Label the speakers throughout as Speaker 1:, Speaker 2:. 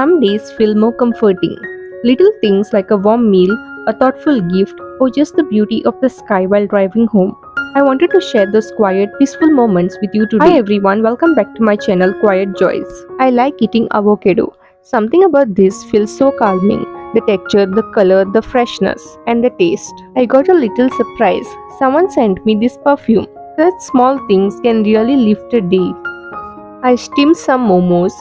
Speaker 1: Some days feel more comforting. Little things like a warm meal, a thoughtful gift, or just the beauty of the sky while driving home. I wanted to share those quiet, peaceful moments with you today. Hi everyone, welcome back to my channel Quiet Joys. I like eating avocado. Something about this feels so calming. The texture, the color, the freshness, and the taste. I got a little surprise. Someone sent me this perfume. Such small things can really lift a day. I steamed some momos,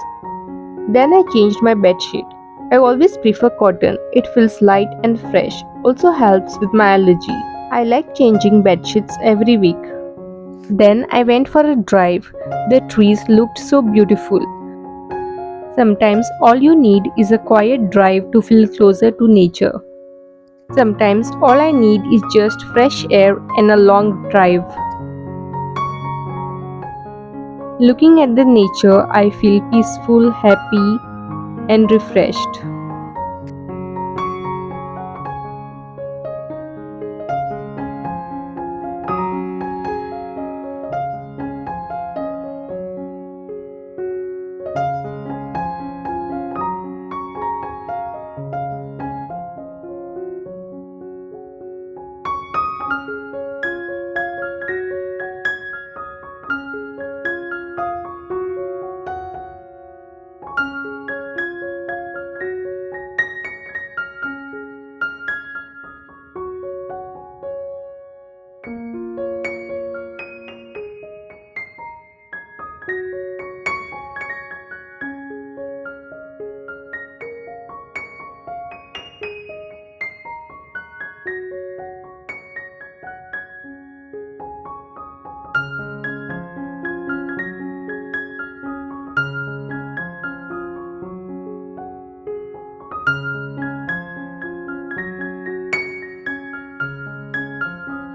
Speaker 1: then I changed my bedsheet. I always prefer cotton. It feels light and fresh. Also helps with my allergy. I like changing bedsheets every week. Then I went for a drive. The trees looked so beautiful. Sometimes all you need is a quiet drive to feel closer to nature. Sometimes all I need is just fresh air and a long drive. Looking at the nature, I feel peaceful, happy, and refreshed.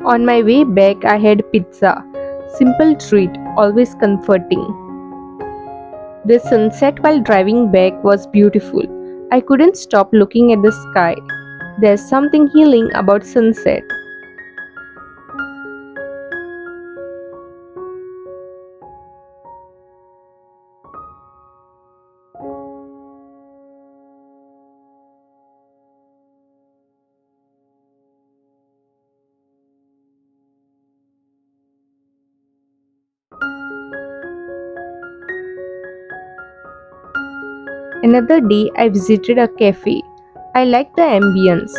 Speaker 1: On my way back, I had pizza. Simple treat, always comforting. The sunset while driving back was beautiful. I couldn't stop looking at the sky. There's something healing about sunset. Another day, I visited a cafe. I liked the ambience.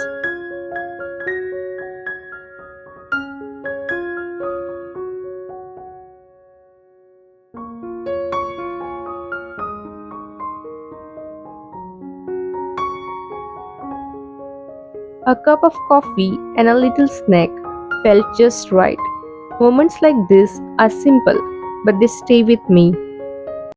Speaker 1: A cup of coffee and a little snack felt just right. Moments like this are simple, but they stay with me.